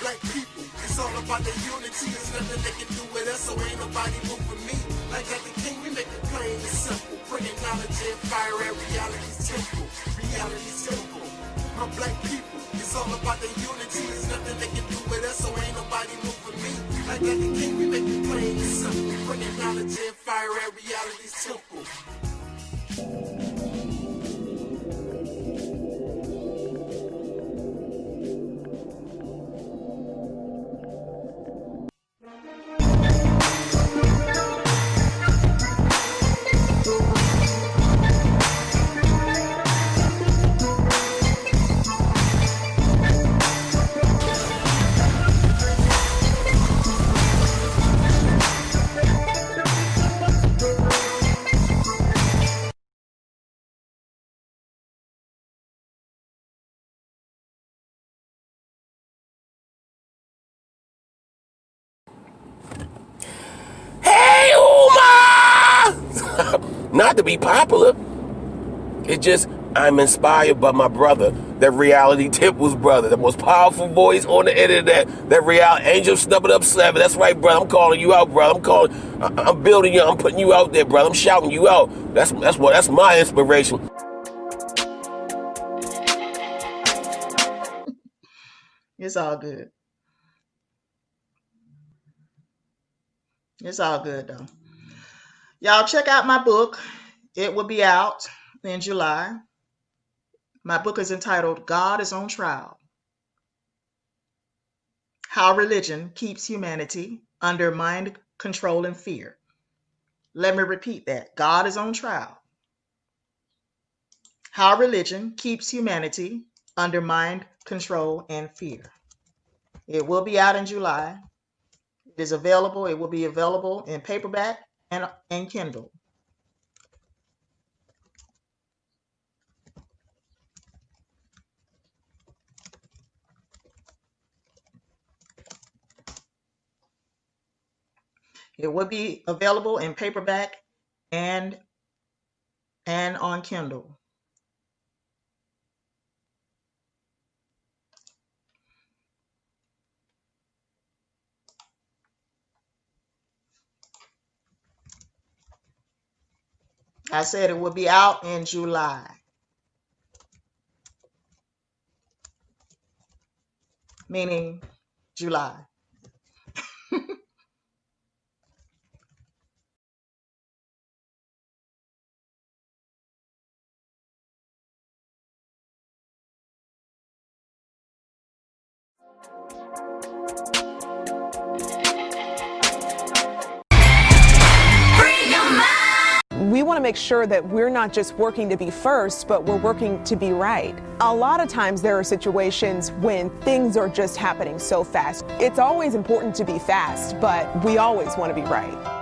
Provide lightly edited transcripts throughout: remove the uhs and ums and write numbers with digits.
black people. It's all about the unity. There's nothing they can do with us, so ain't nobody move for me. Like the king, we make it plain and simple. Bringing knowledge and fire at reality's temple. Reality's temple. My black people. It's all about the unity. There's nothing they can do with us, so ain't nobody move for me. Like the king, we make it plain and simple. Bringing knowledge and fire at reality's temple. Not to be popular. It's just I'm inspired by my brother, that reality Temple's brother, the most powerful voice on the internet. That reality Angelsnup up 7. That's right, brother. I'm calling you out, brother. I'm building you. I'm putting you out there, brother. I'm shouting you out. That's my inspiration. It's all good. It's all good though. Y'all check out my book. It will be out in July. My book is entitled God is on Trial. How Religion Keeps Humanity Under Mind Control and Fear. Let me repeat that. God is on trial. How religion keeps humanity under mind control and fear. It will be out in July. It is available. It will be available in paperback and Kindle. It will be available in paperback and on Kindle. I said it will be out in July. Meaning July. We want to make sure that we're not just working to be first, but we're working to be right. A lot of times there are situations when things are just happening so fast. It's always important to be fast, but we always want to be right.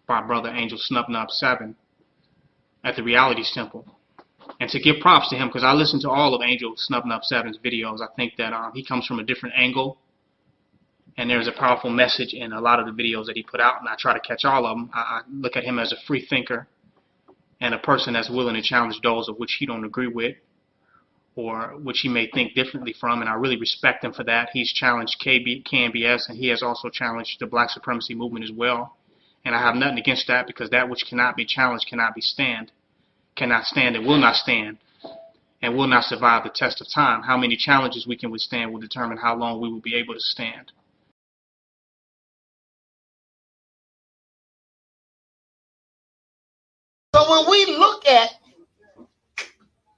By brother Angelsnup 7 at the Reality's Temple. And to give props to him, because I listened to all of Angelsnup 7's videos. I think that he comes from a different angle, and there's a powerful message in a lot of the videos that he put out, and I try to catch all of them. I look at him as a free thinker and a person that's willing to challenge those of which he don't agree with or which he may think differently from, and I really respect him for that. He's challenged KNBS, and he has also challenged the black supremacy movement as well. And I have nothing against that, because that which cannot be challenged cannot stand and will not stand and will not survive the test of time. How many challenges we can withstand will determine how long we will be able to stand. at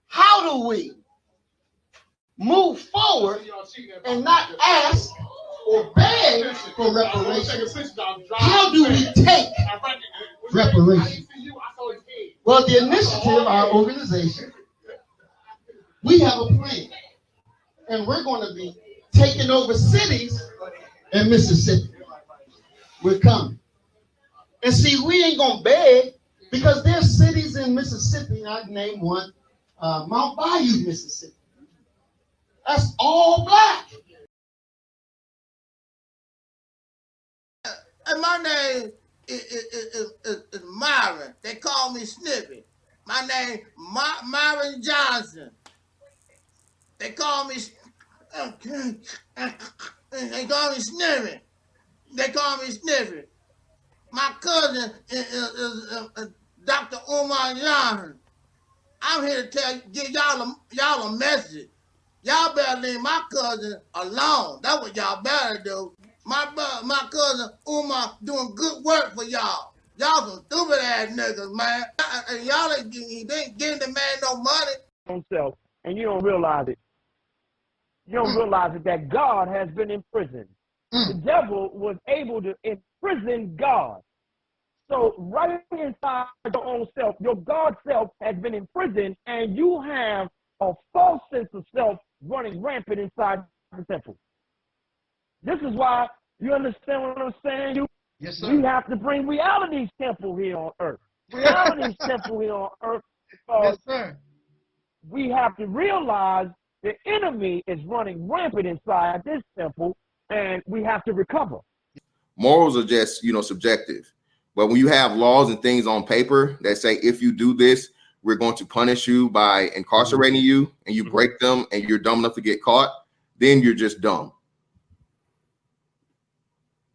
how do we move forward and not ask or beg for reparations. How do we take reparations? Well, the initiative, our organization, we have a plan. And we're going to be taking over cities in Mississippi. We're coming. And see, we ain't going to beg because there's cities in Mississippi. I'd name one, Mount Bayou, Mississippi. That's all black. And my name is Myron. They call me Sniffy. My name Myron Johnson. They call me Sniffy. They call me Sniffy. My cousin is Dr. Umar Johnson. I'm here to give y'all a message. Y'all better leave my cousin alone. That's what y'all better do. My cousin Umar doing good work for y'all. Y'all some stupid ass niggas, man. And y'all ain't giving the man no money. Himself, and you don't realize it. You don't realize it that God has been imprisoned. The devil was able to imprison God. So right inside your own self, your God self has been imprisoned, and you have a false sense of self running rampant inside the temple. This is why, you understand what I'm saying? Yes, sir. We have to bring reality's temple here on earth. Reality's temple here on earth, because yes, sir. we have to realize the enemy is running rampant inside this temple, and we have to recover. Morals are just, subjective. But when you have laws and things on paper that say, if you do this, we're going to punish you by incarcerating you, and you break them and you're dumb enough to get caught, then you're just dumb.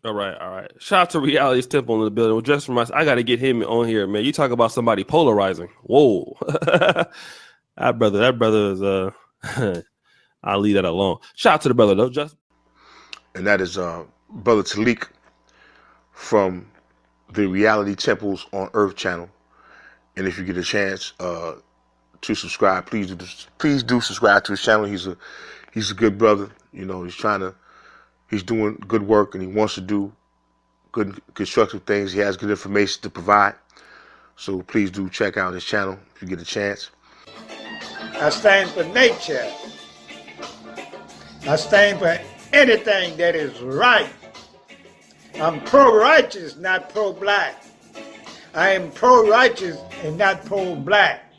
All right. Shout out to Reality's Temple in the building. Well, just for myself, I got to get him on here, man. You talk about somebody polarizing. Whoa. that brother is, I'll leave that alone. Shout out to the brother, though, Justin. And that is Brother Taalik from the Reality Temples on Earth channel. And if you get a chance to subscribe, please do subscribe to his channel. He's a good brother. He's doing good work, and he wants to do good constructive things. He has good information to provide. So please do check out his channel if you get a chance. I stand for nature. I stand for anything that is right. I'm pro-righteous, not pro-black. I am pro-righteous and not pro-black.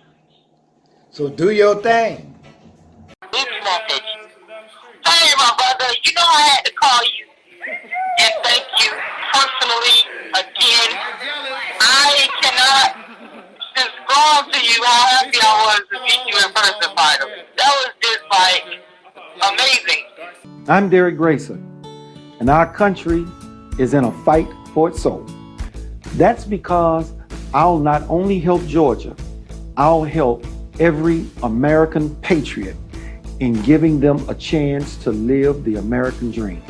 So do your thing. Hey, my brother, I had to call you and thank you personally again. I cannot describe to you how happy I was to meet you in person, finally. That was just, amazing. I'm Derek Grayson, and our country is in a fight for its soul. That's because I'll not only help Georgia, I'll help every American patriot in giving them a chance to live the American dream.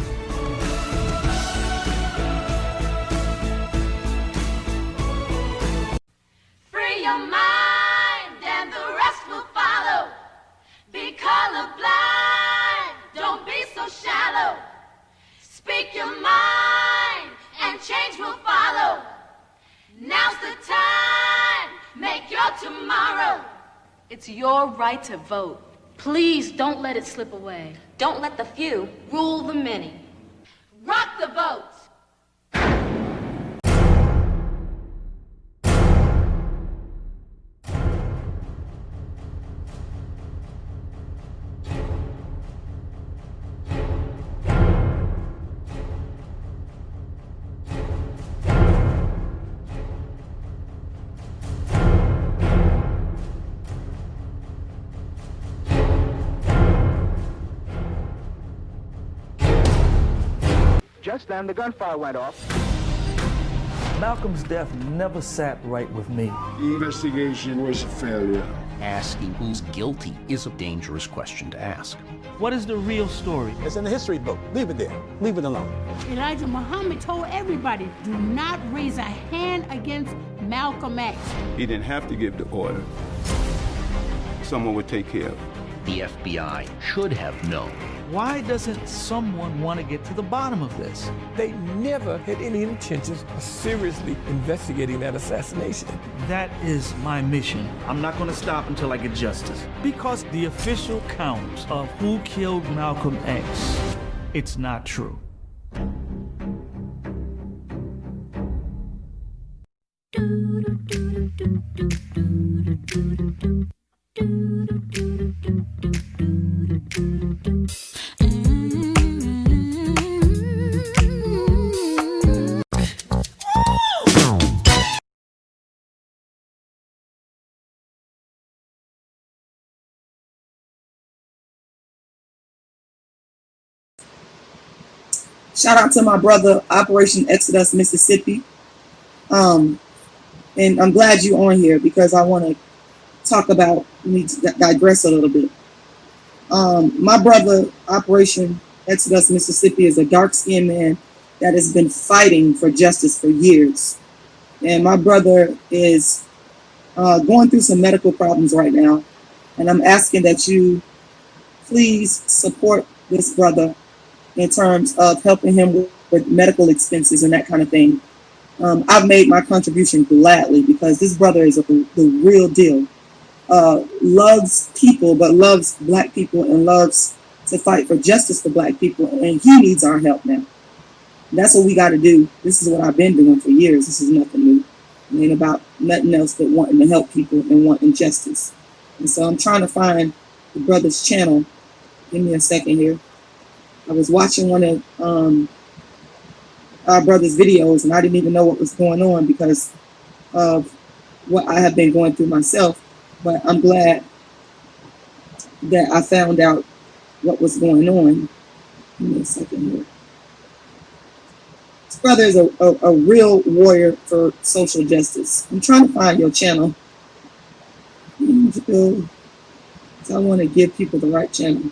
Free your mind and the rest will follow. Be colorblind, don't be so shallow. Speak your mind and change will follow. Now's the time, make your tomorrow. It's your right to vote. Please don't let it slip away. Don't let the few rule the many. Rock the vote. Just then, the gunfire went off. Malcolm's death never sat right with me. The investigation was a failure. Asking who's guilty is a dangerous question to ask. What is the real story? It's in the history book. Leave it there. Leave it alone. Elijah Muhammad told everybody, do not raise a hand against Malcolm X. He didn't have to give the order. Someone would take care of it. The FBI should have known. Why doesn't someone want to get to the bottom of this? They never had any intentions of seriously investigating that assassination. That is my mission. I'm not going to stop until I get justice. Because the official count of who killed Malcolm X, it's not true. Shout out to my brother, Operation Exodus, Mississippi. And I'm glad you're on here because I want to talk about, need to digress a little bit. My brother, Operation Exodus, Mississippi, is a dark-skinned man that has been fighting for justice for years. And my brother is going through some medical problems right now. And I'm asking that you please support this brother in terms of helping him with medical expenses and that kind of thing. I've made my contribution gladly because this brother is the real deal. Loves people, but loves black people and loves to fight for justice for black people. And he needs our help now. And that's what we got to do. This is what I've been doing for years. This is nothing new. It ain't about nothing else but wanting to help people and wanting justice. And so I'm trying to find the brother's channel. Give me a second here. I was watching one of our brother's videos and I didn't even know what was going on because of what I have been going through myself. But I'm glad that I found out what was going on. Give me a second here. This brother is a real warrior for social justice. I'm trying to find your channel. So I want to give people the right channel.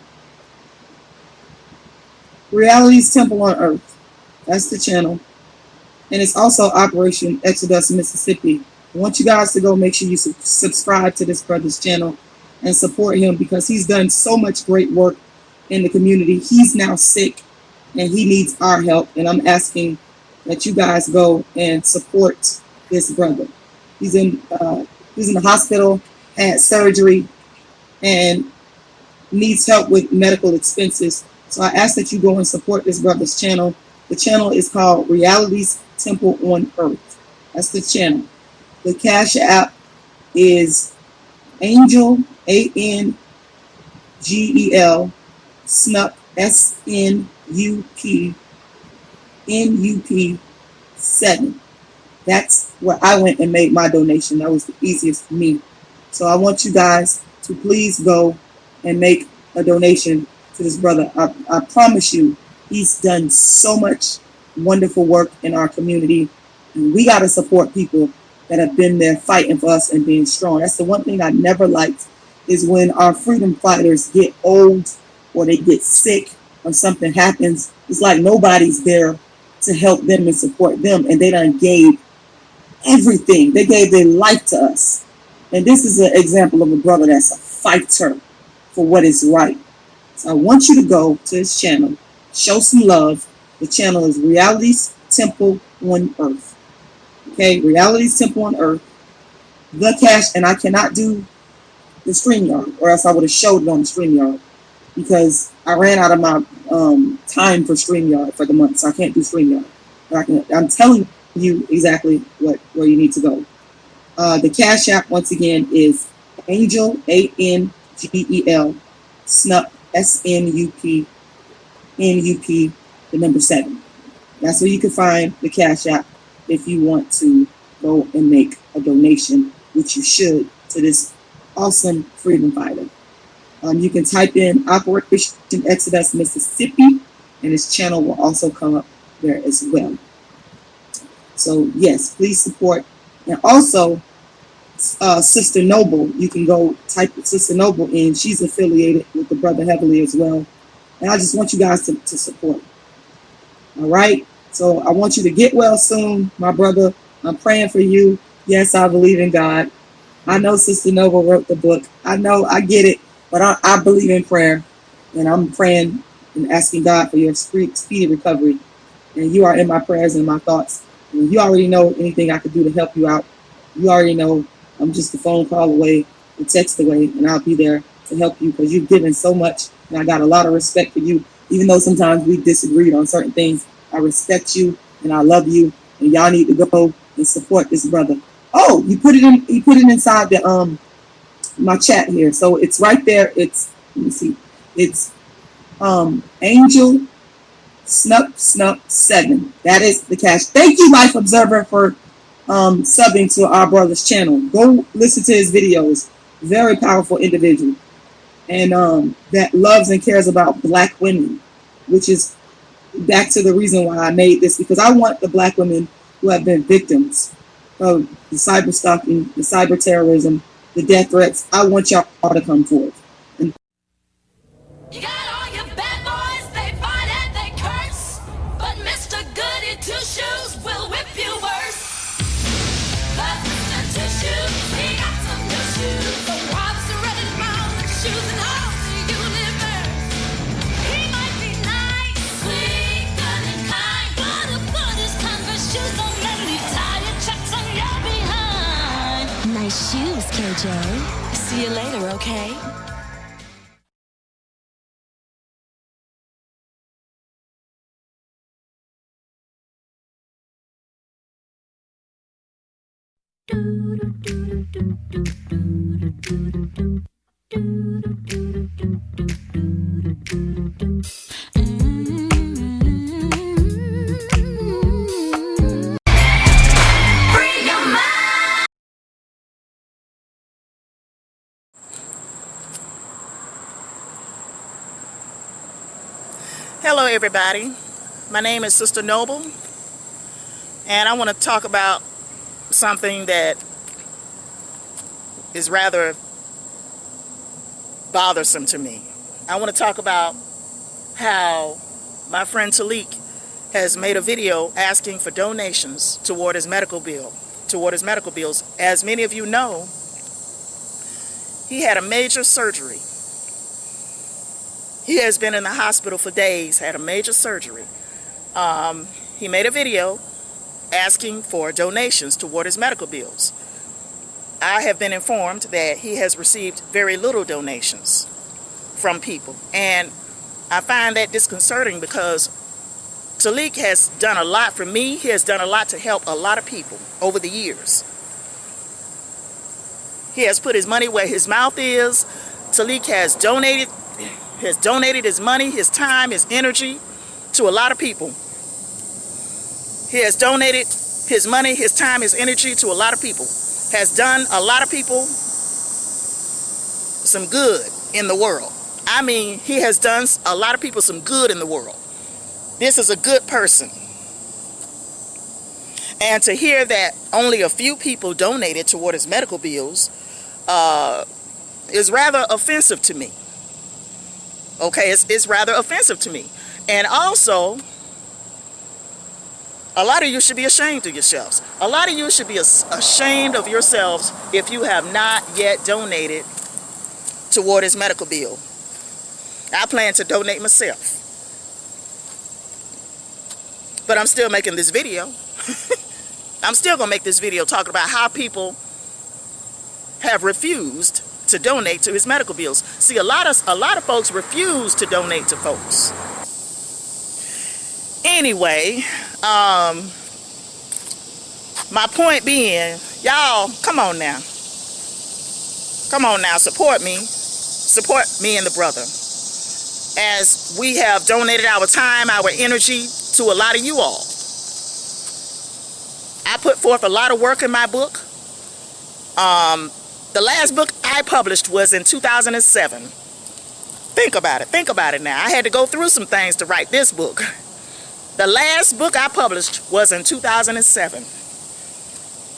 Reality's Temple on Earth. That's the channel. And it's also Operation Exodus, Mississippi. I want you guys to go make sure you subscribe to this brother's channel and support him because he's done so much great work in the community. He's now sick and he needs our help. And I'm asking that you guys go and support this brother. He's in the hospital, had surgery, and needs help with medical expenses. So I ask that you go and support this brother's channel. The channel is called Reality's Temple on Earth. That's the channel. The Cash App is Angel, ANGEL, SNUP, SNUP, NUP 7. That's where I went and made my donation. That was the easiest for me. So I want you guys to please go and make a donation to this brother. I promise you, he's done so much wonderful work in our community. And we got to support people that have been there fighting for us and being strong. That's the one thing I never liked is when our freedom fighters get old or they get sick or something happens. It's like nobody's there to help them and support them. And they done gave everything. They gave their life to us. And this is an example of a brother that's a fighter for what is right. So I want you to go to his channel, show some love. The channel is Reality's Temple on Earth. Okay, Reality's Temple on Earth. The Cash, and I cannot do the StreamYard, or else I would have showed it on the StreamYard because I ran out of my time for StreamYard for the month, so I can't do StreamYard. But I'm telling you exactly where you need to go. The Cash App, once again, is Angel, ANGEL, SNUP, SNUP, NUP, the number 7. That's where you can find the Cash App if you want to go and make a donation, which you should, to this awesome freedom fighter. You can type in Operation Exodus, Mississippi, and his channel will also come up there as well. So yes, please support. And also, Sister Noble. You can go type Sister Noble in. She's affiliated with the brother heavily as well. And I just want you guys to support. All right? So I want you to get well soon, my brother. I'm praying for you. Yes, I believe in God. I know Sister Noble wrote the book. I know, I get it. But I believe in prayer. And I'm praying and asking God for your speedy recovery. And you are in my prayers and my thoughts. And you already know anything I could do to help you out. You already know I'm just a phone call away, a text away, and I'll be there to help you because you've given so much. And I got a lot of respect for you. Even though sometimes we disagreed on certain things, I respect you and I love you. And y'all need to go and support this brother. Oh, you put it in. You put it inside the my chat here. So it's right there. It's, let me see. It's Angelsnup 7. That is the cash. Thank you, Life Observer, for subbing to our brother's channel. Go listen to his videos. Very powerful individual, and that loves and cares about Black women, which is back to the reason why I made this, because I want the Black women who have been victims of the cyber stalking, the cyber terrorism, the death threats. I want y'all to come forth. And You got all your bad boys, they fight and they curse, but Mr. Goody Two Shoes will whip you worse. But Mr. Two Shoes, he got some new shoes, so Rob's ready to mouth the shoes and all the universe. He might be nice, sweet, good and kind, but a put his Converse shoes don't let me tie your checks on your behind. Nice shoes, KJ. See you later, okay? Hello everybody, my name is Sister Noble, and I want to talk about something that is rather bothersome to me. I want to talk about how my friend Taalik has made a video asking for donations toward his medical bills. As many of you know, he had a major surgery. He has been in the hospital for days, had a major surgery. He made a video asking for donations toward his medical bills. I have been informed that he has received very little donations from people. And I find that disconcerting because Taalik has done a lot for me. He has done a lot to help a lot of people over the years. He has put his money where his mouth is. Taalik has donated his money, his time, his energy to a lot of people. He has donated his money, his time, his energy to a lot of people. Has done a lot of people some good in the world. I mean, he has done a lot of people some good in the world. This is a good person. And to hear that only a few people donated toward his medical bills is rather offensive to me. Okay, it's rather offensive to me. And also, a lot of you should be ashamed of yourselves. A lot of you should be ashamed of yourselves if you have not yet donated toward his medical bill. I plan to donate myself. But I'm still making this video. I'm still going to make this video talking about how people have refused to donate to his medical bills. See, a lot of folks refuse to donate to folks. Anyway, my point being, y'all, come on now, support me and the brother, as we have donated our time, our energy to a lot of you all. I put forth a lot of work in my book. The last book I published was in 2007. Think about it now. I had to go through some things to write this book. The last book I published was in 2007.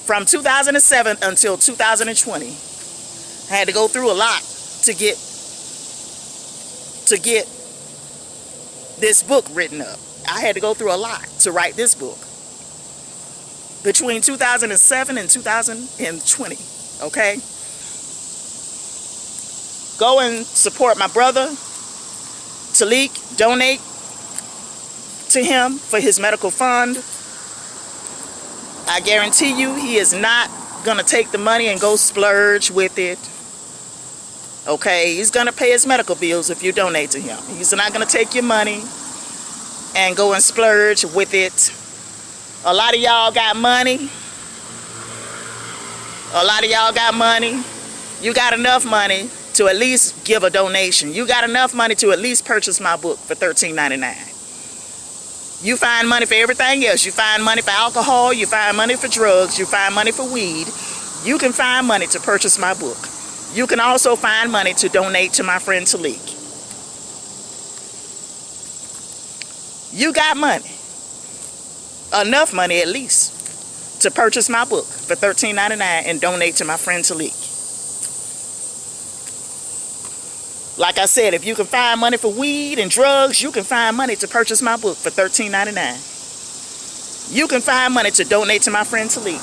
from 2007 until 2020. I had to go through a lot to get this book written up. I had to go through a lot to write this book. Between 2007 and 2020, okay? Go and support my brother, Taalik. Donate to him for his medical fund. I guarantee you he is not gonna take the money and go splurge with it. Okay, he's gonna pay his medical bills if you donate to him. He's not gonna take your money and go and splurge with it. A lot of y'all got money. A lot of y'all got money. You got enough money to at least give a donation. You got enough money to at least purchase my book for $13.99. You find money for everything else. You find money for alcohol. You find money for drugs. You find money for weed. You can find money to purchase my book. You can also find money to donate to my friend Taalik. You got money. Enough money at least to purchase my book for $13.99 and donate to my friend Taalik. Like I said, if you can find money for weed and drugs, you can find money to purchase my book for $13.99. You can find money to donate to my friend Taalik.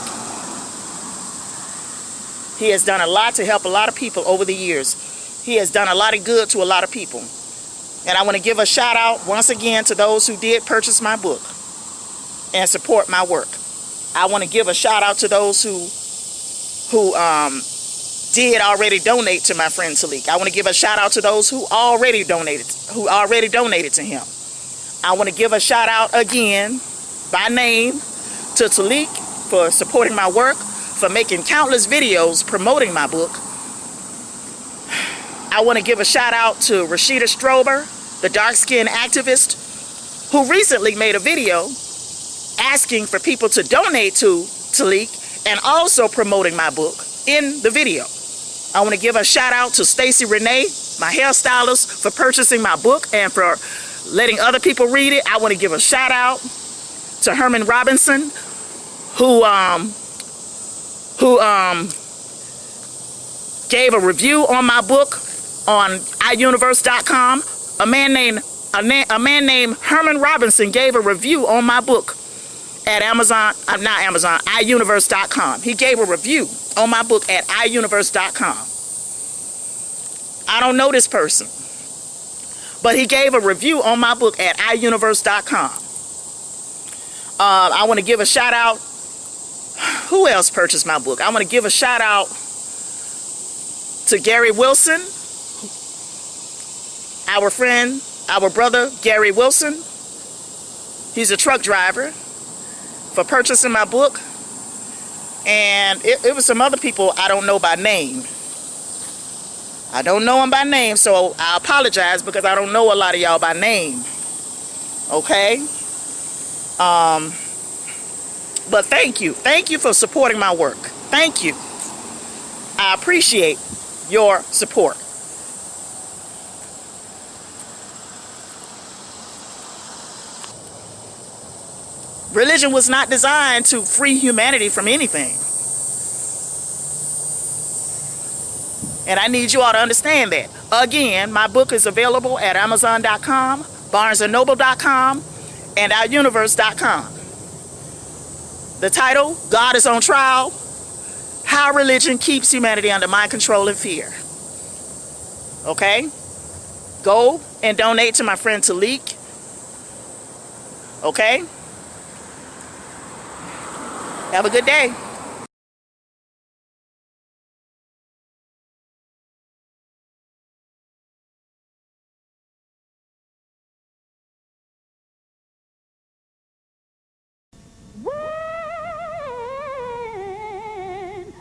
He has done a lot to help a lot of people over the years. He has done a lot of good to a lot of people. And I want to give a shout out once again to those who did purchase my book and support my work. I want to give a shout out to those who did already donate to my friend Taalik. I want to give a shout out to those who already donated to him. I want to give a shout out again by name to Taalik for supporting my work, for making countless videos promoting my book. I want to give a shout out to Rashida Strober, the dark-skinned activist, who recently made a video asking for people to donate to Taalik and also promoting my book in the video. I want to give a shout out to Stacy Renee, my hairstylist, for purchasing my book and for letting other people read it. I want to give a shout out to Herman Robinson, who gave a review on my book on iUniverse.com. A man named Herman Robinson gave a review on my book at iUniverse.com. He gave a review on my book at iUniverse.com. I don't know this person, but he gave a review on my book at iUniverse.com. I want to give a shout out. Who else purchased my book? I want to give a shout out to Gary Wilson, our friend, our brother Gary Wilson. He's a truck driver, for purchasing my book. And it was some other people I don't know by name. I don't know them by name, so I apologize because I don't know a lot of y'all by name. Okay? But thank you. Thank you for supporting my work. Thank you. I appreciate your support. Religion was not designed to free humanity from anything. And I need you all to understand that. Again, my book is available at Amazon.com, BarnesandNoble.com, and OurUniverse.com. The title, God is on Trial, How Religion Keeps Humanity Under Mind Control and Fear. Okay? Go and donate to my friend Taalik. Okay? Have a good day.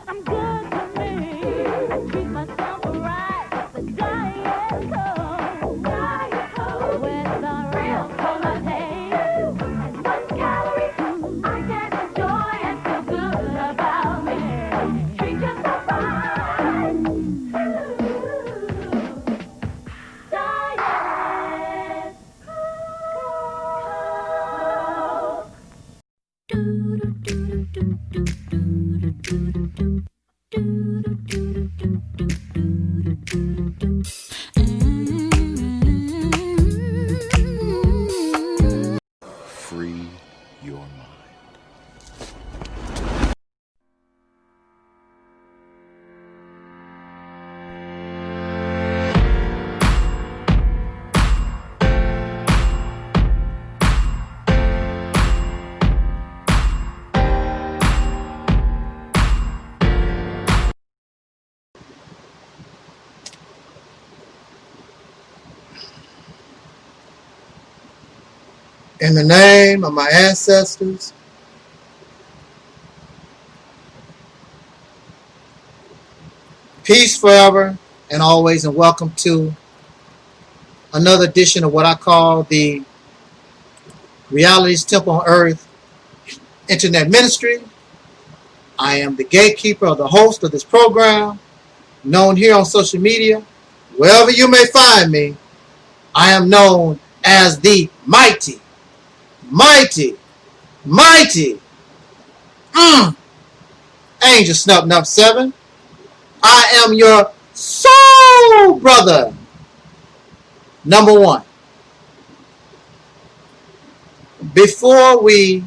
I'm good to me. Treat myself right. The diet cold. With the real cola taste. And 1 calorie, I can enjoy and feel good. In the name of my ancestors, peace forever and always, and welcome to another edition of what I call the Reality's Temple on Earth Internet Ministry. I am the gatekeeper or the host of this program, known here on social media. Wherever you may find me, I am known as the mighty Angelsnup 7. I am your soul brother, number one. Before we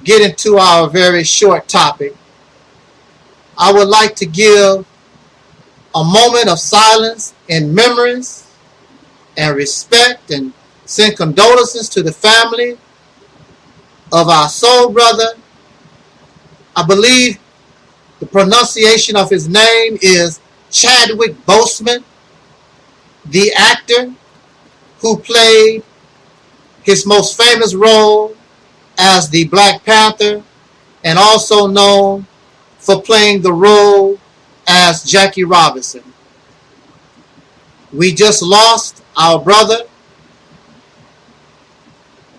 get into our very short topic, I would like to give a moment of silence and memories and respect and send condolences to the family of our soul brother. I believe the pronunciation of his name is Chadwick Boseman, the actor who played his most famous role as the Black Panther, and also known for playing the role as Jackie Robinson. We just lost our brother.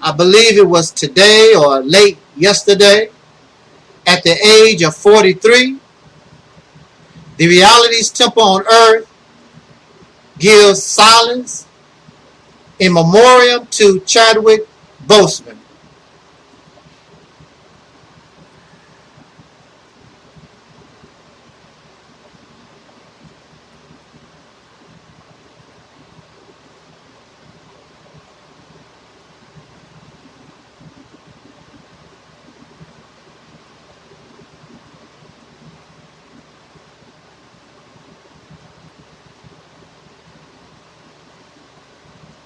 I believe it was today or late yesterday, at the age of 43. The Reality's Temple on Earth gives silence in memoriam to Chadwick Boseman.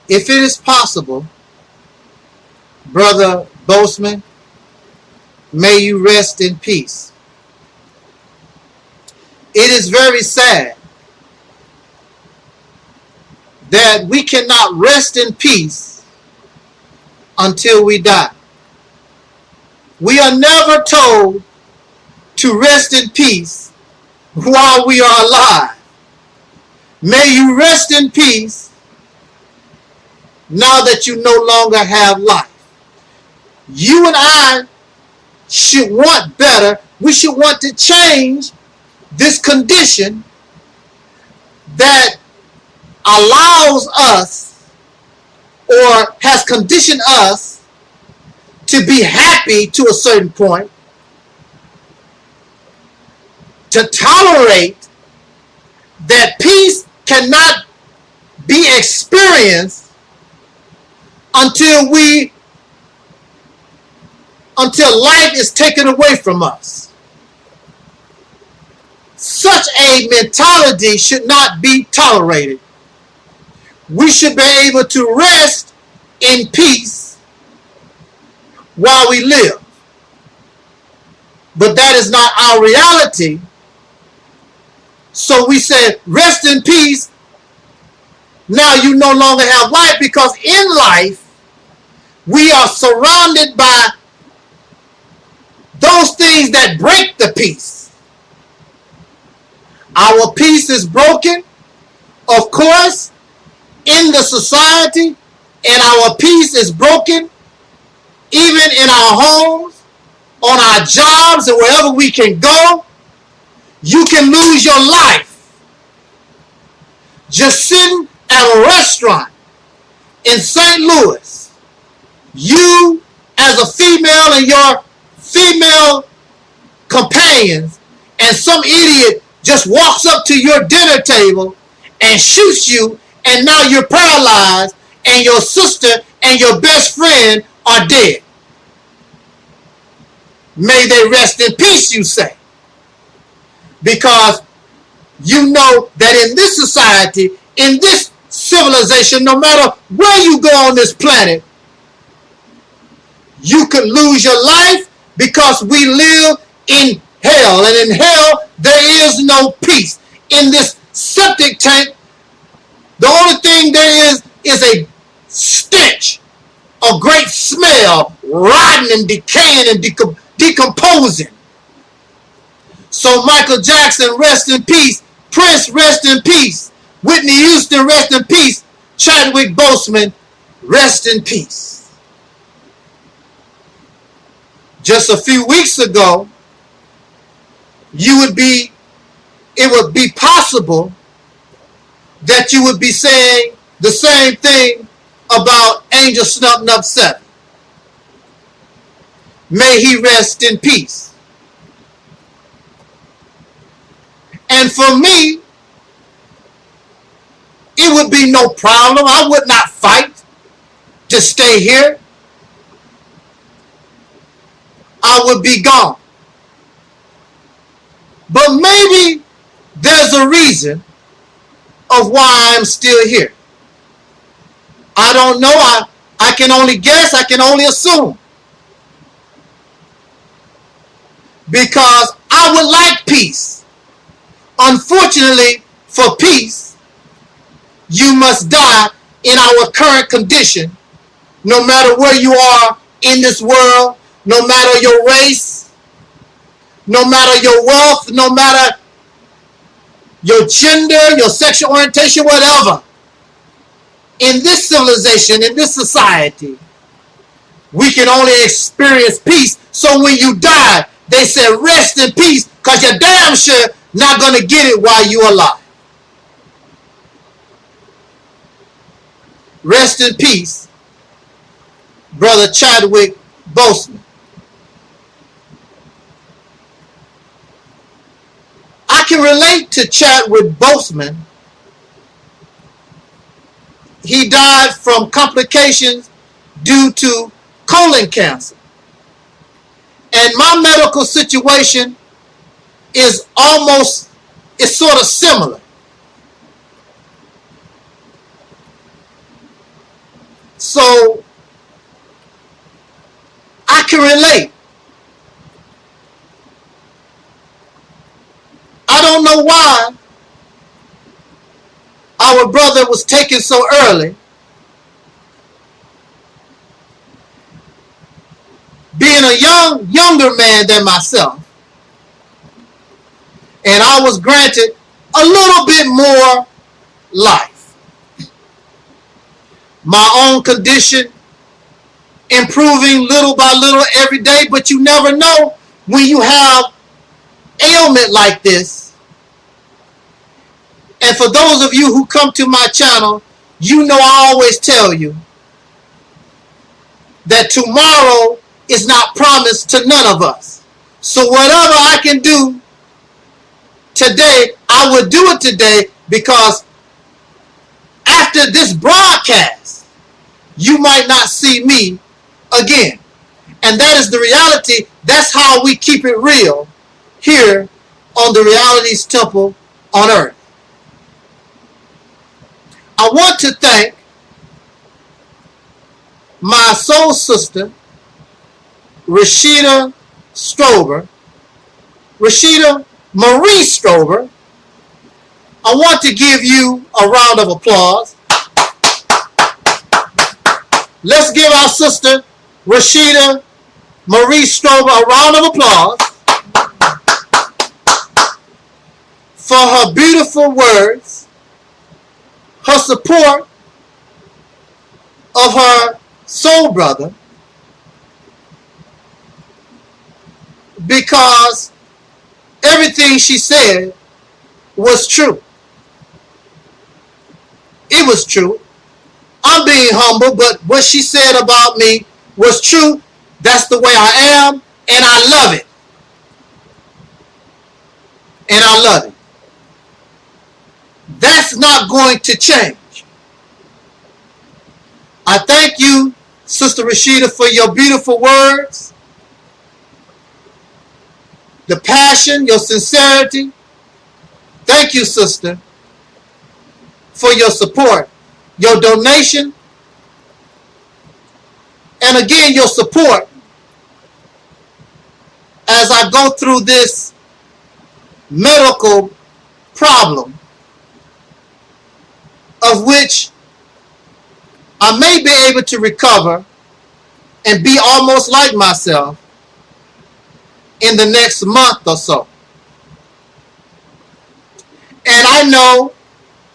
If it is possible, Brother Boseman, may you rest in peace. It is very sad that we cannot rest in peace until we die. We are never told to rest in peace while we are alive. May you rest in peace now that you no longer have life. You and I should want better. We should want to change this condition that allows us or has conditioned us to be happy to a certain point, to tolerate that peace cannot be experienced until life is taken away from us. Such a mentality should not be tolerated. We should be able to rest in peace while we live. But that is not our reality. So we said, rest in peace. Now you no longer have life, because in life, we are surrounded by those things that break the peace. Our peace is broken, of course, in the society, and our peace is broken even in our homes, on our jobs, and wherever we can go. You can lose your life just sitting at a restaurant in St. Louis. You as a female and your female companions, and some idiot just walks up to your dinner table and shoots you, and now you're paralyzed, and your sister and your best friend are dead. May they rest in peace, you say. Because you know that in this society, in this civilization, no matter where you go on this planet, you could lose your life, because we live in hell, and in hell there is no peace. In this septic tank, the only thing there is a stench a great smell, rotting and decaying and decomposing. So Michael Jackson, rest in peace. Prince, rest in peace. Whitney Houston, rest in peace. Chadwick Boseman, rest in peace. Just a few weeks ago, it would be possible that you would be saying the same thing about Angelsnup 7. May he rest in peace. And for me, it would be no problem. I would not fight to stay here. I would be gone. But maybe there's a reason of why I'm still here. I don't know. I can only guess. I can only assume. Because I would like peace. Unfortunately, for peace, you must die in our current condition, no matter where you are in this world, no matter your race, no matter your wealth, no matter your gender, your sexual orientation, whatever. In this civilization, in this society, we can only experience peace. So when you die, they say rest in peace, because you're damn sure not going to get it while you're alive. Rest in peace, Brother Chadwick Boseman. I can relate to Chadwick Boseman. He died from complications due to colon cancer. And my medical situation is sort of similar. So I can relate. I don't know why our brother was taken so early. Being a younger man than myself, and I was granted a little bit more life. My own condition improving little by little every day, but you never know when you have ailment like this. And for those of you who come to my channel, you know I always tell you that tomorrow is not promised to none of us. So whatever I can do today, I will do it today, because after this broadcast, you might not see me again. And that is the reality. That's how we keep it real here on the Reality's Temple on Earth. I want to thank my soul sister, Rashida Strober, Rashida Marie Strober. I want to give you a round of applause. Let's give our sister Rashida Marie Strober a round of applause for her beautiful words, her support of her soul brother, because everything she said was true. It was true. I'm being humble, but what she said about me was true. That's the way I am, and I love it. And I love it. That's not going to change. I thank you, Sister Rashida, for your beautiful words, the passion, your sincerity. Thank you, sister, for your support, your donation, and again, your support as I go through this medical problem, of which I may be able to recover and be almost like myself in the next month or so. And I know,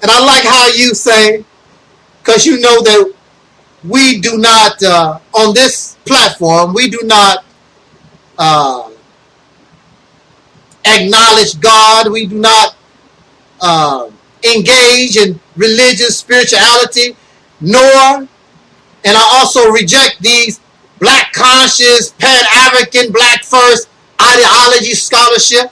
and I like how you say, because you know that we do not, on this platform, we do not acknowledge God. We do not engage in religious spirituality, nor, and I also reject these black conscious, Pan-African, black first ideology scholarship.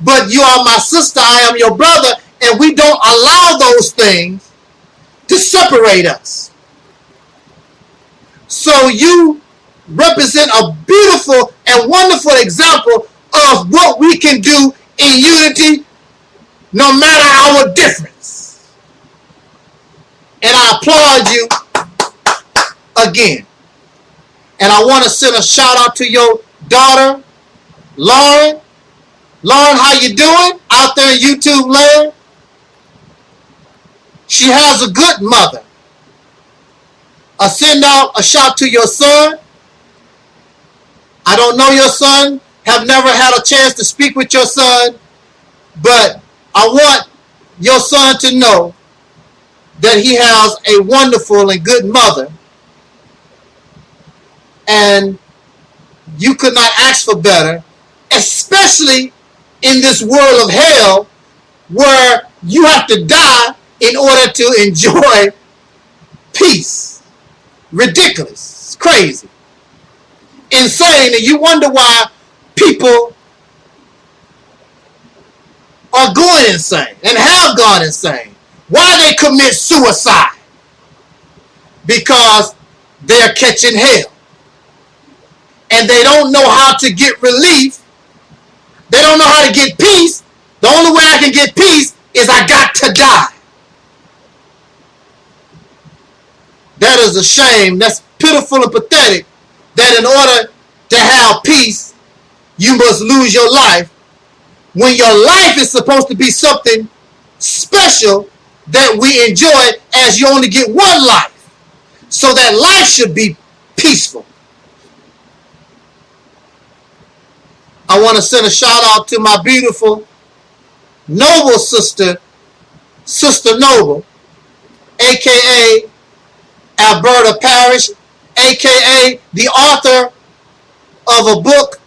But you are my sister, I am your brother, and we don't allow those things to separate us. So you represent a beautiful and wonderful example of what we can do in unity no matter our difference. And I applaud you again. And I want to send a shout out to your daughter, Lauren. Lauren, how you doing out there in YouTube land? She has a good mother. I send out a shout to your son. I don't know your son, have never had a chance to speak with your son, but I want your son to know that he has a wonderful and good mother, and you could not ask for better, especially in this world of hell where you have to die in order to enjoy peace. Ridiculous. It's crazy. Insane. And you wonder why people are going insane and have gone insane. Why they commit suicide? Because they're catching hell. And they don't know how to get relief. They don't know how to get peace. The only way I can get peace is I got to die. That is a shame. That's pitiful and pathetic that in order to have peace, you must lose your life when your life is supposed to be something special that we enjoy, as you only get one life. So that life should be peaceful. I want to send a shout out to my beautiful, noble sister, Sister Noble, aka Alberta Parrish, aka the author of a book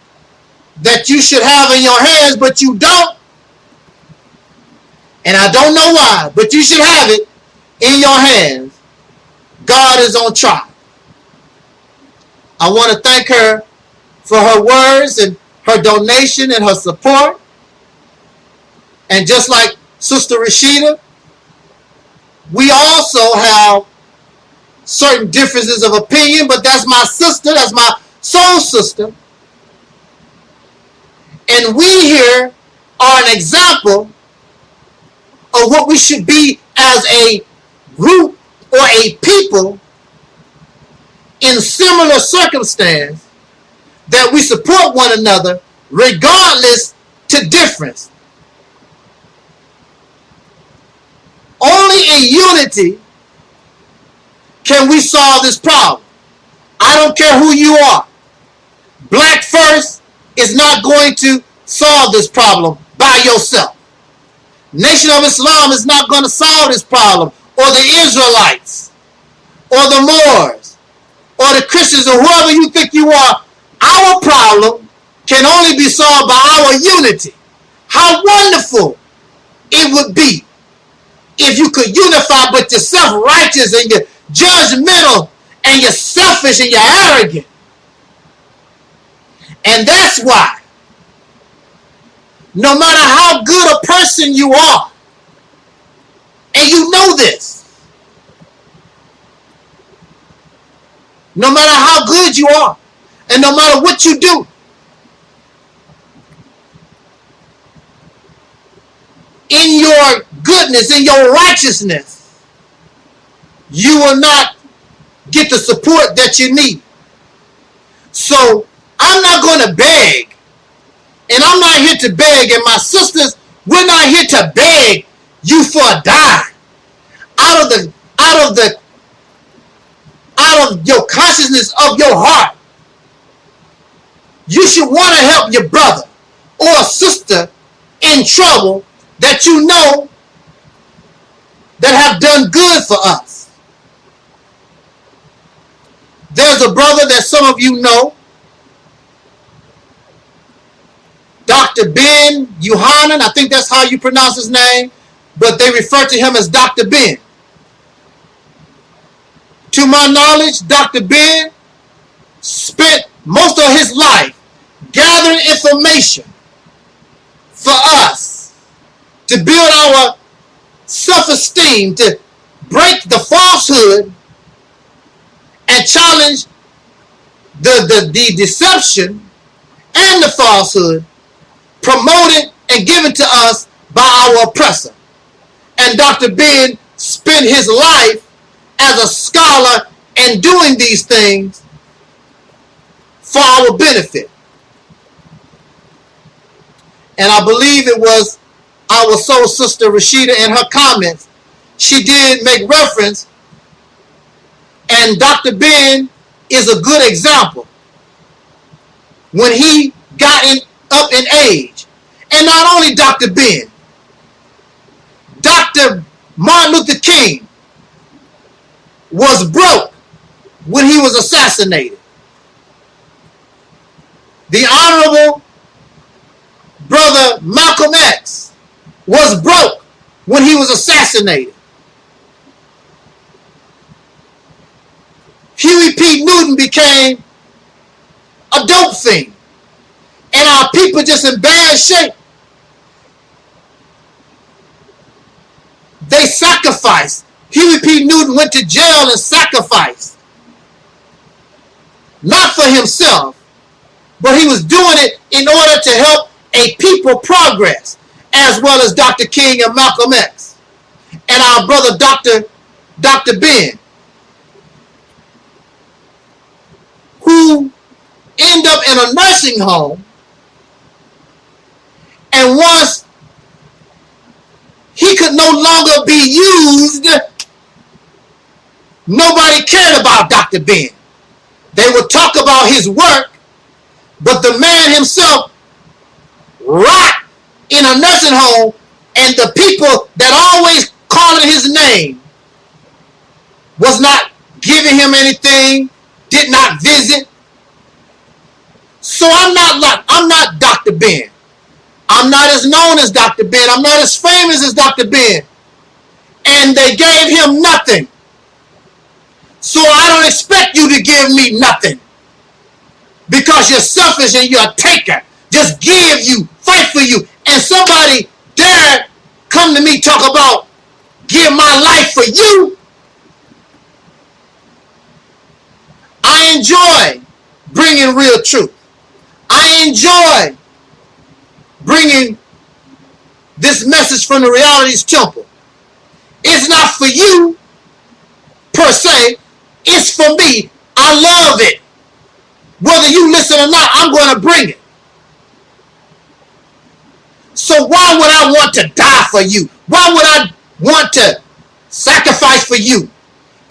that you should have in your hands, but you don't. And I don't know why, but you should have it in your hands. God is on trial. I want to thank her for her words and her donation and her support. And just like Sister Rashida, we also have certain differences of opinion, but that's my sister, that's my soul sister. And we here are an example of what we should be as a group or a people in similar circumstance, that we support one another regardless to difference. Only in unity can we solve this problem. I don't care who you are. Black first is not going to solve this problem by yourself. Nation of Islam is not going to solve this problem, or the Israelites, or the Moors, or the Christians, or whoever you think you are. Our problem can only be solved by our unity. How wonderful it would be if you could unify, but you're self-righteous and you're judgmental and you're selfish and you're arrogant. And that's why, no matter how good a person you are, and you know this, no matter how good you are, and no matter what you do, in your goodness, in your righteousness, you will not get the support that you need. So I'm not going to beg, and I'm not here to beg, and my sisters, we're not here to beg you for a dime out out of your consciousness of your heart, you should want to help your brother or sister in trouble that you know that have done good for us. There's a brother that some of you know, Dr. Ben Yohanan, I think that's how you pronounce his name, but they refer to him as Dr. Ben. To my knowledge, Dr. Ben spent most of his life gathering information for us to build our self-esteem, to break the falsehood and challenge the deception and the falsehood promoted and given to us by our oppressor. And Dr. Ben spent his life as a scholar and doing these things for our benefit. And I believe it was our soul sister Rashida in her comments. She did make reference, and Dr. Ben is a good example. When he got up in age, and not only Dr. Ben, Dr. Martin Luther King was broke when he was assassinated. The Honorable Brother Malcolm X was broke when he was assassinated. Huey P. Newton became a dope fiend, and our people just in bad shape. They sacrificed. Huey P. Newton went to jail and sacrificed. Not for himself, but he was doing it in order to help a people progress, as well as Dr. King and Malcolm X. And our brother Dr. Ben, who ended up in a nursing home, and once he could no longer be used, nobody cared about Dr. Ben. They would talk about his work, but the man himself rot in a nursing home, and the people that always calling his name was not giving him anything, did not visit. So I'm not Dr. Ben. I'm not as known as Dr. Ben. I'm not as famous as Dr. Ben. And they gave him nothing. So I don't expect you to give me nothing, because you're selfish and you're a taker. Just give you, fight for you. And somebody dare come to me talk about give my life for you. I enjoy bringing real truth. I enjoy bringing this message from the Reality's Temple. It's not for you per se. It's for me. I love it. Whether you listen or not, I'm going to bring it. So why would I want to die for you? Why would I want to sacrifice for you?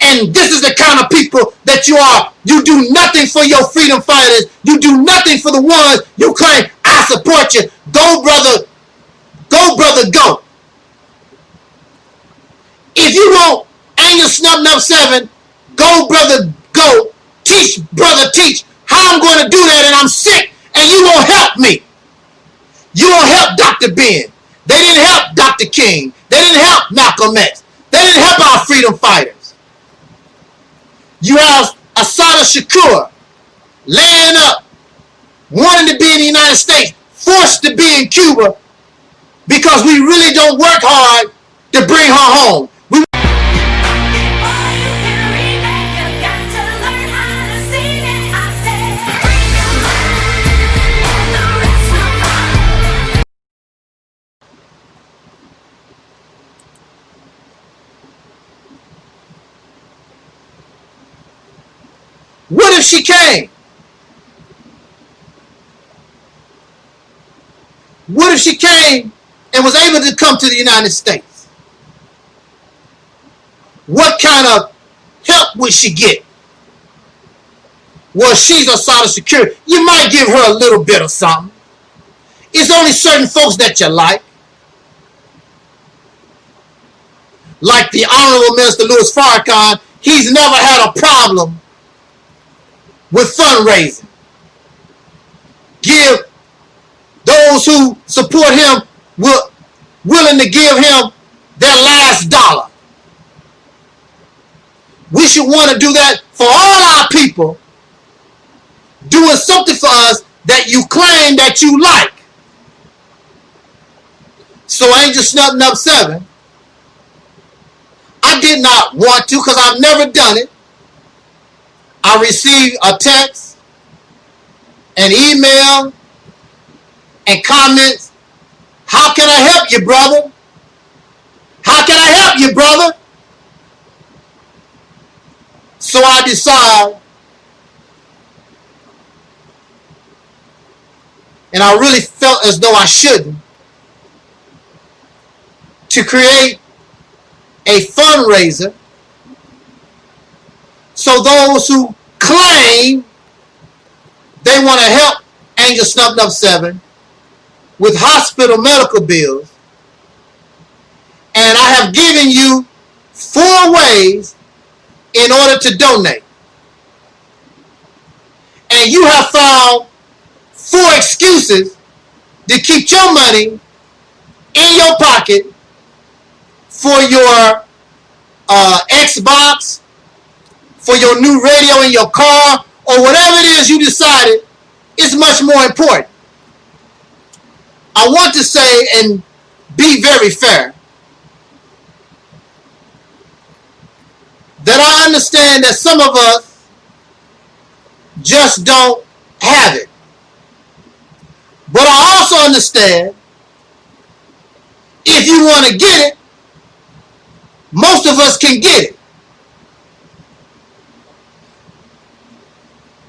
And this is the kind of people that you are. You do nothing for your freedom fighters. You do nothing for the ones you claim, I support you. Go, brother. Go, brother, go. If you want Angelsnup 7, go, brother, go. Teach, brother, teach how I'm going to do that, and I'm sick, and you won't help me. You won't help Dr. Ben. They didn't help Dr. King. They didn't help Malcolm X. They didn't help our freedom fighters. You have Assata Shakur laying up, wanting to be in the United States, forced to be in Cuba, because we really don't work hard to bring her home. What if she came? What if she came and was able to come to the United States? What kind of help would she get? well, she's on Social Security. You might give her a little bit of something. It's only certain folks that you like the Honorable Minister Louis Farrakhan. He's never had a problem with fundraising. Give those who support him, willing to give him their last dollar. We should want to do that for all our people, doing something for us that you claim that you like. So Angelsnup 7, I did not want to because I've never done it. I received a text, an email, and comments. How can I help you, brother? How can I help you, brother? So I decide, and I really felt as though I shouldn't, to create a fundraiser so those who claim they want to help Angelsnup 7 with hospital medical bills, and I have given you 4 ways in order to donate. And you have found 4 excuses to keep your money in your pocket for your Xbox, for your new radio in your car, or whatever it is you decided is much more important. I want to say and be very fair that I understand that some of us just don't have it. But I also understand if you want to get it, most of us can get it.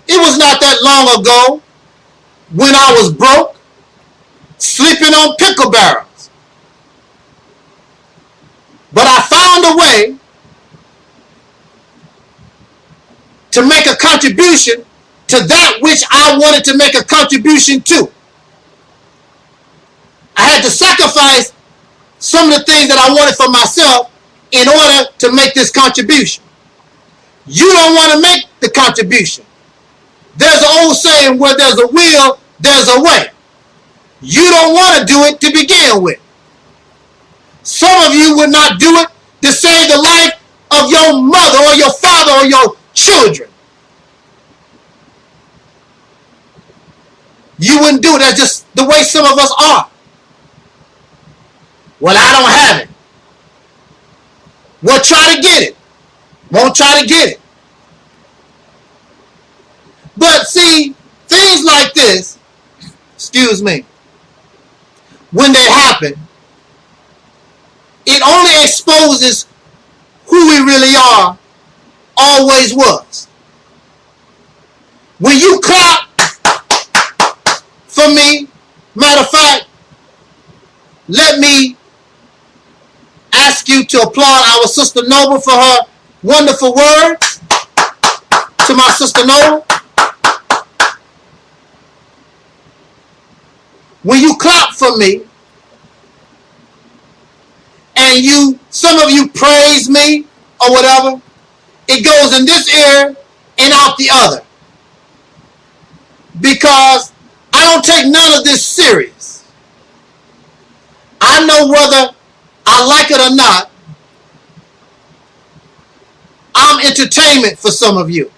It was not that long ago when I was broke, sleeping on pickle barrels. But I found a way to make a contribution to that which I wanted to make a contribution to. I had to sacrifice some of the things that I wanted for myself in order to make this contribution. You don't want to make the contribution. There's an old saying, where there's a will, there's a way. You don't want to do it to begin with. Some of you would not do it to save the life of your mother or your father or your children. You wouldn't do it. That's just the way some of us are. Well, I don't have it. Well, try to get it. Won't try to get it. But see, things like this, excuse me, when they happen, it only exposes who we really are, always was. When you clap for me, matter of fact, let me ask you to applaud our Sister Noble for her wonderful words. To my Sister Noble. When you clap for me, and some of you praise me or whatever, it goes in this ear and out the other. Because I don't take none of this serious. I know whether I like it or not, I'm entertainment for some of you.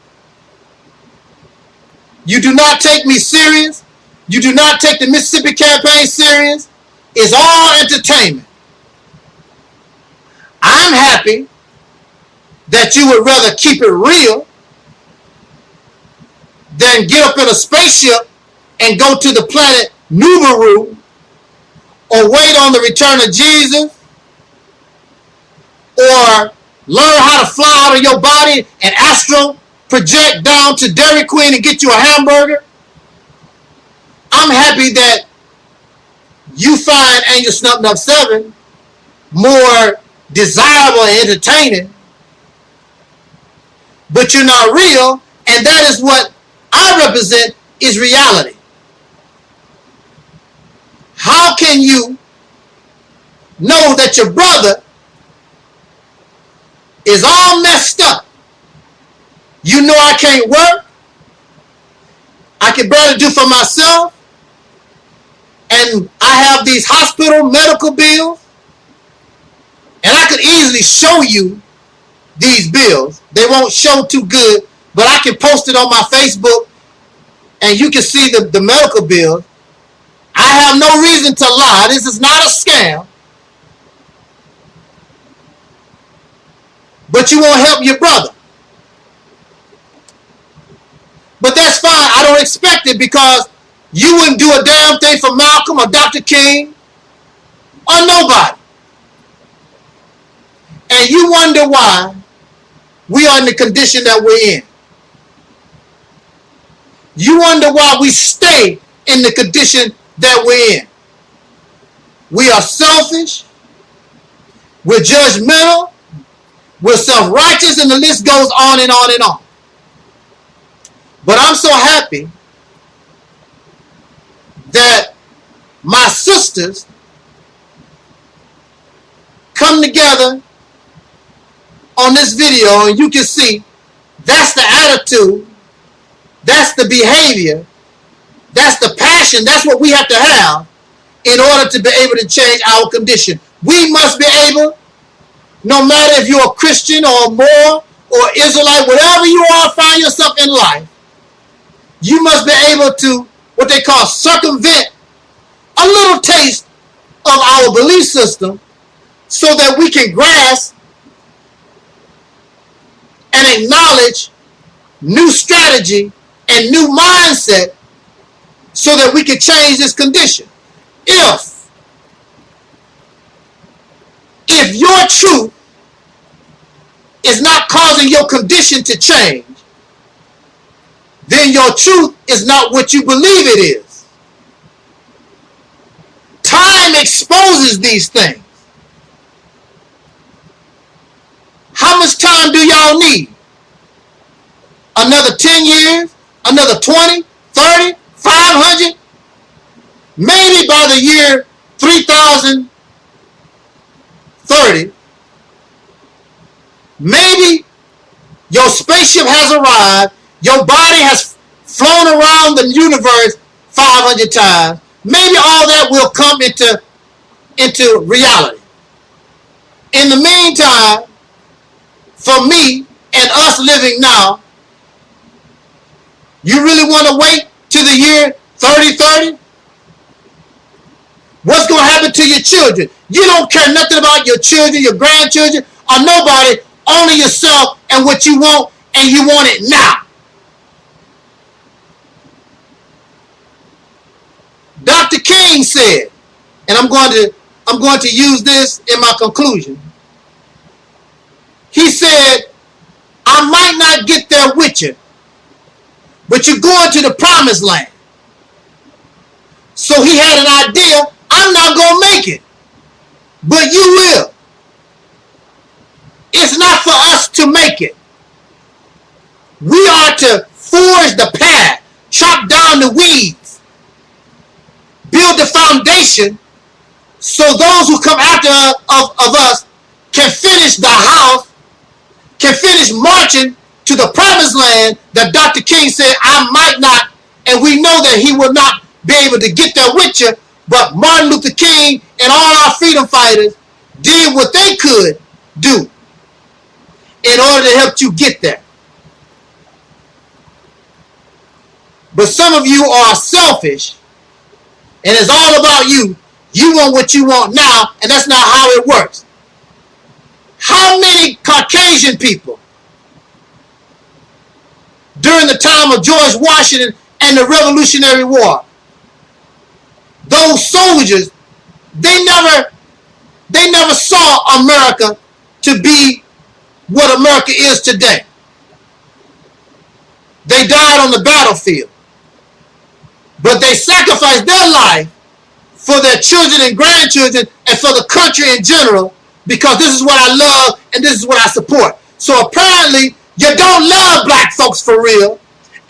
You do not take me serious. You do not take the Mississippi campaign serious. It's all entertainment. I'm happy that you would rather keep it real than get up in a spaceship and go to the planet Nubaru, or wait on the return of Jesus, or learn how to fly out of your body and astral project down to Dairy Queen and get you a hamburger. I'm happy that you find Angelsnup 7 more desirable and entertaining, but you're not real, and that is what I represent is reality. How can you know that your brother is all messed up? You know I can't work. I can barely do for myself. And I have these hospital medical bills. And I could easily show you these bills. They won't show too good, but I can post it on my Facebook and you can see the medical bills. I have no reason to lie. This is not a scam. But you won't help your brother. But that's fine. I don't expect it because you wouldn't do a damn thing for Malcolm or Dr. King or nobody. And you wonder why we are in the condition that we're in. You wonder why we stay in the condition that we're in. We are selfish. We're judgmental. We're self-righteous, and the list goes on and on and on. But I'm so happy that my sisters come together on this video, and you can see that's the attitude, that's the behavior, that's the passion, that's what we have to have in order to be able to change our condition. We must be able, no matter if you're a Christian or Moor or Israelite, whatever you are, find yourself in life, you must be able to, what they call, circumvent a little taste of our belief system so that we can grasp and acknowledge new strategy and new mindset so that we can change this condition. If your truth is not causing your condition to change, then your truth is not what you believe it is. Time exposes these things. How much time do y'all need? Another 10 years? Another 20, 30, 500? Maybe by the year 3030, maybe your spaceship has arrived, your body has flown around the universe 500 times. Maybe all that will come into reality. In the meantime, for me and us living now, you really want to wait to the year 3030? What's going to happen to your children? You don't care nothing about your children, your grandchildren, or nobody, only yourself and what you want, and you want it now. Dr. King said, and I'm going to use this in my conclusion. He said, I might not get there with you, but you're going to the promised land. So he had an idea, I'm not going to make it, but you will. It's not for us to make it. We are to forge the path, chop down the weeds, build the foundation so those who come after of us can finish the house, can finish marching to the promised land that Dr. King said I might not, and we know that he will not be able to get there with you, but Martin Luther King and all our freedom fighters did what they could do in order to help you get there. But some of you are selfish, and it's all about you. You want what you want now, and that's not how it works. How many Caucasian people during the time of George Washington and the Revolutionary War, those soldiers, they never saw America to be what America is today. They died on the battlefield, but they sacrificed their life for their children and grandchildren and for the country in general, because this is what I love and this is what I support. So apparently you don't love black folks for real,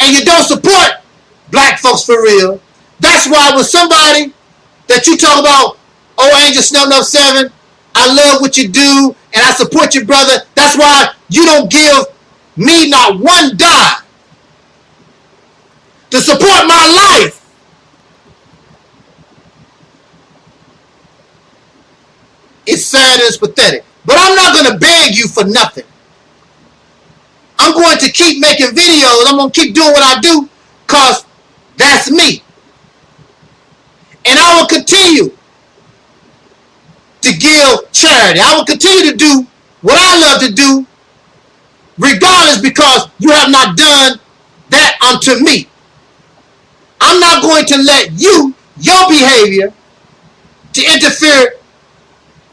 and you don't support black folks for real. That's why when somebody that you talk about, oh, Angelsnup 7, I love what you do, and I support your brother. That's why you don't give me not one dime to support my life. It's sad and it's pathetic. But I'm not going to beg you for nothing. I'm going to keep making videos. I'm going to keep doing what I do because that's me. And I will continue to give charity. I will continue to do what I love to do regardless, because you have not done that unto me. I'm not going to let you, your behavior, to interfere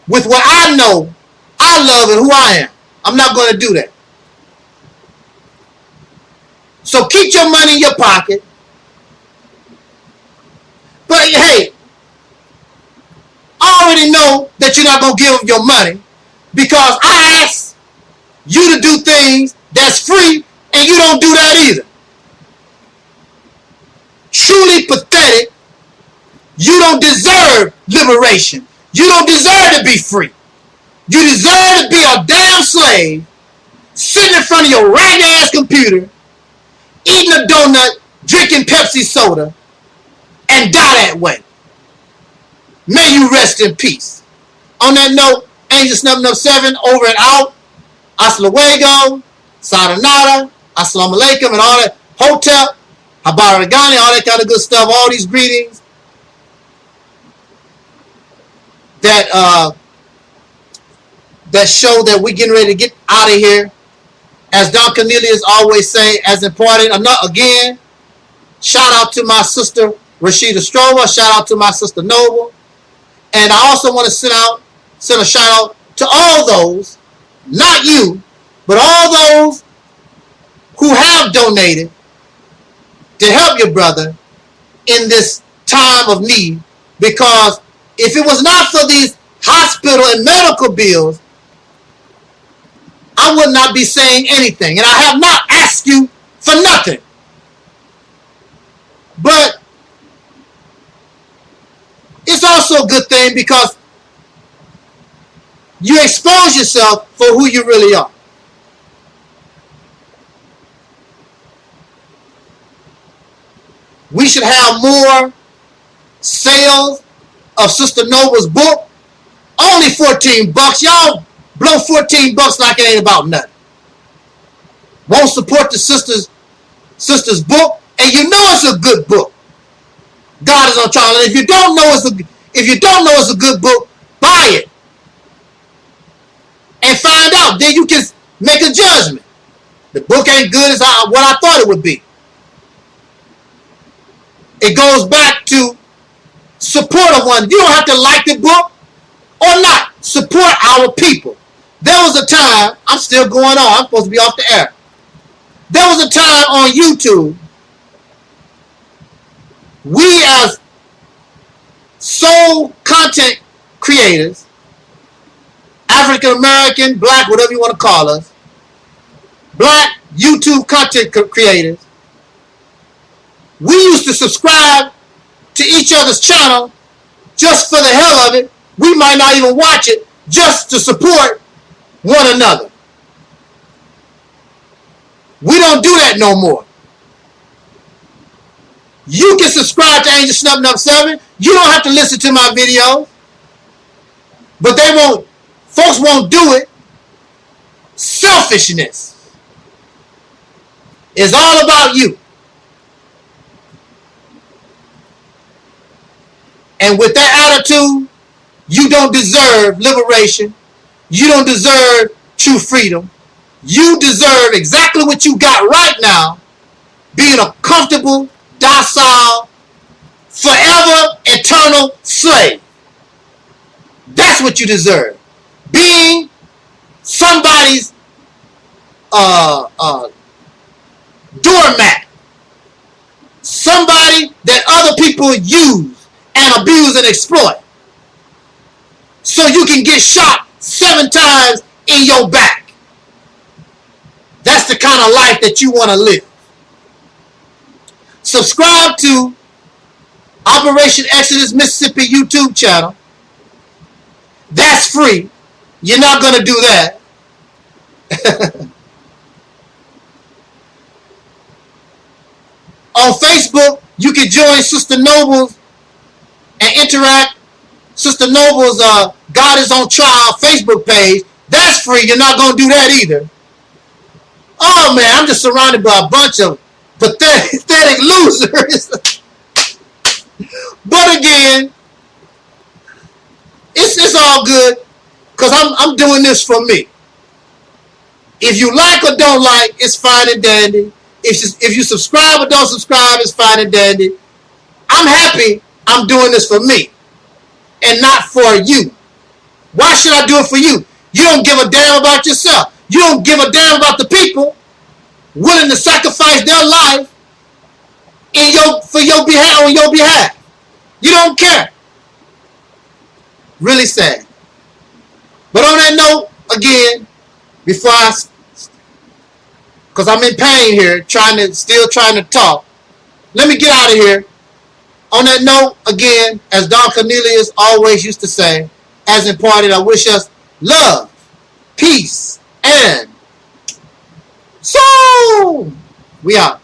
with what I know, I love, and who I am. I'm not going to do that. So keep your money in your pocket. But hey, I already know that you're not going to give them your money because I asked you to do things that's free and you don't do that either. Truly pathetic. You don't deserve liberation. You don't deserve to be free. You deserve to be a damn slave sitting in front of your ragged ass computer, eating a donut, drinking Pepsi soda, and die that way. May you rest in peace. On that note, Angelsnup 7 over and out. Hasta luego, sayonara, assalamu alaikum, and all that. Hotel, habaragani, all that kind of good stuff. All these greetings that show that we're getting ready to get out of here. As Don Cornelius always say, as important. Again, shout out to my sister Rashida Strober. Shout out to my sister Noble. And I also want to send a shout out to all those, not you, but all those who have donated to help your brother in this time of need. Because if it was not for these hospital and medical bills, I would not be saying anything. And I have not asked you for nothing. But it's also a good thing because you expose yourself for who you really are. We should have more sales of Sister Noble's book. Only $14. Y'all blow $14 like it ain't about nothing. Won't support the sister's book, and you know it's a good book. God is on trial. And if you don't know it's a good book, buy it and find out. Then you can make a judgment. The book ain't good as what I thought it would be. It goes back to support of one. You don't have to like the book or not. Support our people. There was a time, I'm still going on, I'm supposed to be off the air. There was a time on YouTube, we as sole content creators, African American, black, whatever you want to call us, black YouTube content creators, we used to subscribe to each other's channel just for the hell of it. We might not even watch it just to support one another. We don't do that no more. You can subscribe to Angelsnup 7. You don't have to listen to my videos. But folks won't do it. Selfishness is all about you. And with that attitude, you don't deserve liberation. You don't deserve true freedom. You deserve exactly what you got right now, being a comfortable, docile, forever, eternal slave. That's what you deserve. Being somebody's doormat. Somebody that other people use and abuse and exploit. So you can get shot 7 times in your back. That's the kind of life that you want to live. subscribe to Operation Exodus Mississippi YouTube channel. That's free. You're not going to do that. On Facebook, you can join Sister Noble's and interact. Sister Noble's God is on Trial Facebook page. That's free. You're not going to do that either. Oh, man, I'm just surrounded by a bunch of pathetic losers. But again, it's all good because I'm doing this for me. If you like or don't like, it's fine and dandy. If you subscribe or don't subscribe, it's fine and dandy. I'm happy I'm doing this for me and not for you. Why should I do it for you? You don't give a damn about yourself. You don't give a damn about the people willing to sacrifice their life on your behalf. You don't care. Really sad. But on that note, again, because I'm in pain here, still trying to talk. Let me get out of here. On that note, again, as Don Cornelius always used to say, as imparted, I wish us love, peace, and soul. We out.